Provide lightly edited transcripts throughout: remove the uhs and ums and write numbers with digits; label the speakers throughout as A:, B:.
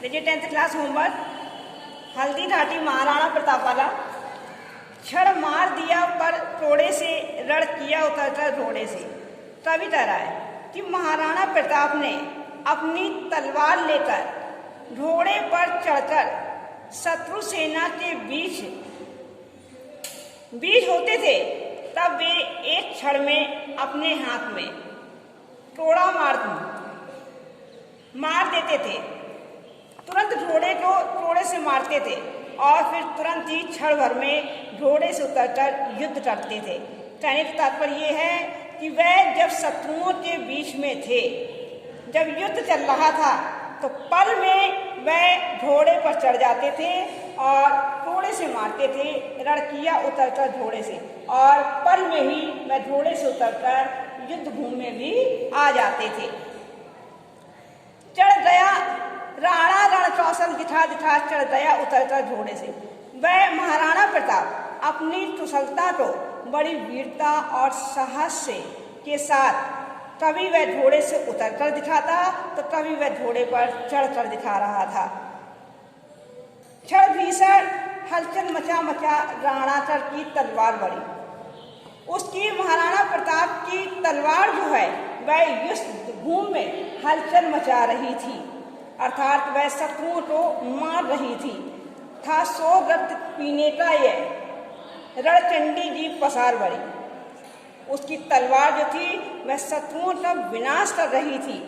A: देखिए 10th class homework. Haldi Ghati Maharana Pratap वाला। क्षण मार दिया पर तोड़े से, रण किया उतरकर घोड़े से। तभी तरह है कि महाराणा प्रताप ने अपनी तलवार लेकर घोड़े पर चढ़कर शत्रु सेना के बीच होते थे, तब वे एक क्षण में अपने हाथ में तोड़ा मार देते थे। तुरंत घोड़े को तोड़े से मारते थे और फिर तुरंत ही क्षण भर में घोड़े से उतरकर युद्ध करते थे। कहने का तात्पर्य ये है कि वह जब शत्रुओं के बीच में थे, जब युद्ध चल रहा था, तो पल में वह घोड़े पर चढ़ जाते थे और घोड़े से मारते थे, रणकिया उतरकर घोड़े से, और पल में ही वह घोड़े से उतरकर युद्ध भूमि में भी आ जाते थे। चढ़ गया राणा रण कौशल दिखा दिखा चढ़ गया उतरकर घोड़े से। वह महाराणा प्रताप अपनी कुशलता को बड़ी वीरता और साहस से के साथ कभी वह घोड़े से उतरकर दिखाता तो कभी वह घोड़े पर चढ़कर दिखा रहा था। क्षण भीषण हलचल मचा राणाचर की तलवार बढ़ी। उसकी महाराणा प्रताप की तलवार जो है वह युद्ध भूमि में हलचल मचा रही थी, अर्थात वह शत्रुओं को मार रही थी। था सो रक्त पीने का यह रणचंडी जी पसार बड़ी। उसकी तलवार जो थी वह शत्रुओं का विनाश कर रही थी।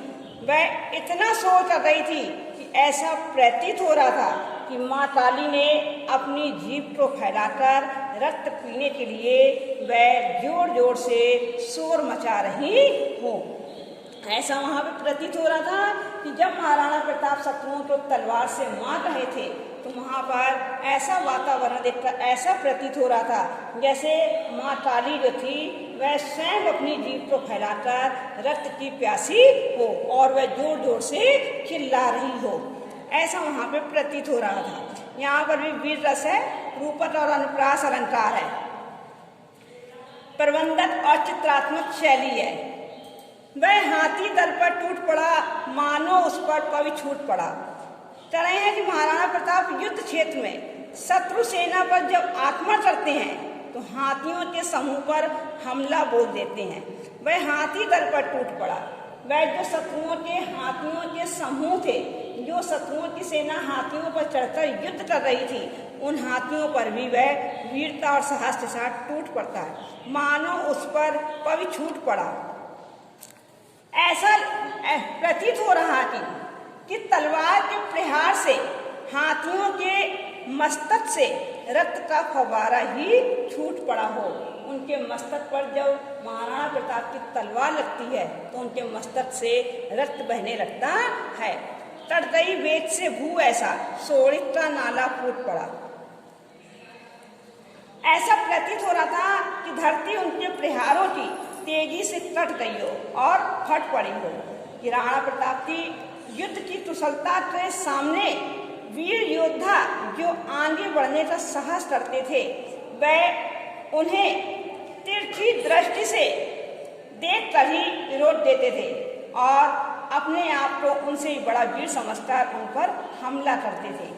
A: वह इतना शोर कर रही थी कि ऐसा प्रतीत हो रहा था कि माँ काली ने अपनी जीभ को फैलाकर रक्त पीने के लिए वह जोर जोर से शोर मचा रही हो। ऐसा वहाँ पे प्रतीत हो रहा था कि जब महाराणा प्रताप शत्रुओं को तलवार से मार रहे थे तो वहाँ पर ऐसा वातावरण देखकर ऐसा प्रतीत हो रहा था जैसे माँ काली जो थी वह स्वयं अपनी जीभ को फैलाकर रक्त की प्यासी हो और वह जोर जोर से चिल्ला रही हो। ऐसा वहाँ पे प्रतीत हो रहा था। यहाँ पर भी वीर रस है, रूपक और अनुप्रास अलंकार है, प्रबंधक और चित्रात्मक शैली है। वह हाथी दल पर टूट पड़ा, मानो उस पर पवि छूट पड़ा। कह रहे हैं कि महाराणा प्रताप युद्ध क्षेत्र में शत्रु सेना पर जब आक्रमण करते हैं तो हाथियों के समूह पर हमला बोल देते हैं। वह हाथी दल पर टूट पड़ा। वह जो शत्रुओं के हाथियों के समूह थे, जो शत्रुओं की सेना हाथियों पर चढ़कर युद्ध कर रही थी, उन हाथियों पर भी वह वीरता और साहस के साथ टूट पड़ता है, मानो उस पर पवि छूट पड़ा। ऐसा प्रतीत हो रहा कि तलवार के प्रहार से हाथियों के मस्तक से रक्त का फव्वारा ही छूट पड़ा हो। उनके मस्तक पर जब महाराणा प्रताप की तलवार लगती है तो उनके मस्तक से रक्त बहने लगता है। तट गई वेग से भू ऐसा, शोणित का नाला फूट पड़ा। ऐसा प्रतीत हो रहा था कि धरती उनके प्रहारों की तेजी से कट गई हो और फट पड़ी हो। कि राणा प्रताप की युद्ध की कुशलता के सामने वीर योद्धा जो आगे बढ़ने का साहस करते थे, वह उन्हें तिरछी दृष्टि से देखकर ही रोक देते थे और अपने आप को उनसे बड़ा वीर समझकर उन पर हमला करते थे।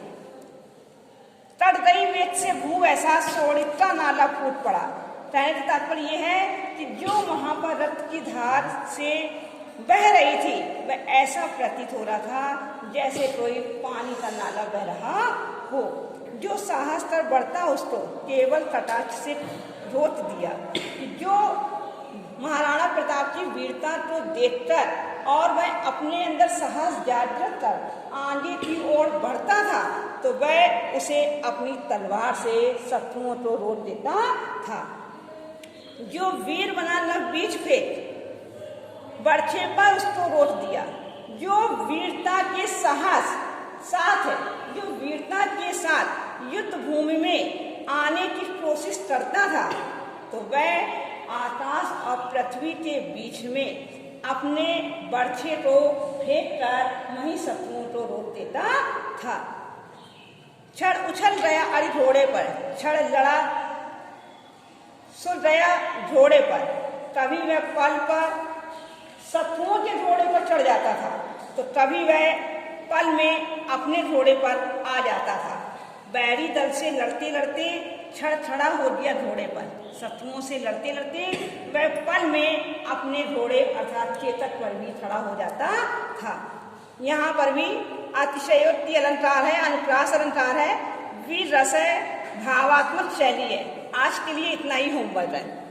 A: तट गई वेग से भू ऐसा, शोणित का नाला फूट पड़ा। कहने का तात्पर्य यह है कि जो वहाँ पर रक्त की धार से बह रही थी वह ऐसा प्रतीत हो रहा था जैसे कोई पानी का नाला बह रहा हो। जो साहस कर बढ़ता उसको केवल कटाक्ष से रोक दिया। जो महाराणा प्रताप की वीरता को देखकर और वह अपने अंदर साहस जागृत कर आगे की ओर बढ़ता था तो वह उसे अपनी तलवार से शत्रुओं को रोक देता था। जो वीर बना न बीच फेंक, बरछे पर उसको रोक दिया। जो वीरता के जो वीरता के साथ युद्ध भूमि में आने की कोशिश करता था तो वह आकाश और पृथ्वी के बीच में अपने बरछे को फेंककर वहीं शत्रुओं को रोक देता था। क्षण उछल गया अरि घोड़े पर, क्षण लड़ा सो गया घोड़े पर। कभी वह पल पर शत्रुओं के घोड़े पर चढ़ जाता था तो कभी वह पल में अपने घोड़े पर आ जाता था। बैरी दल से लड़ते लड़ते छड़छड़ा हो गया घोड़े पर। शत्रुओं से लड़ते लड़ते वह पल में अपने घोड़े अर्थात चेतक पर भी खड़ा हो जाता था। यहाँ पर भी अतिशयोक्ति अलंकार है, अनुप्रास अलंकार है, वीर रस है, भावात्मक शैली है। आज के लिए इतना ही होमवर्क है।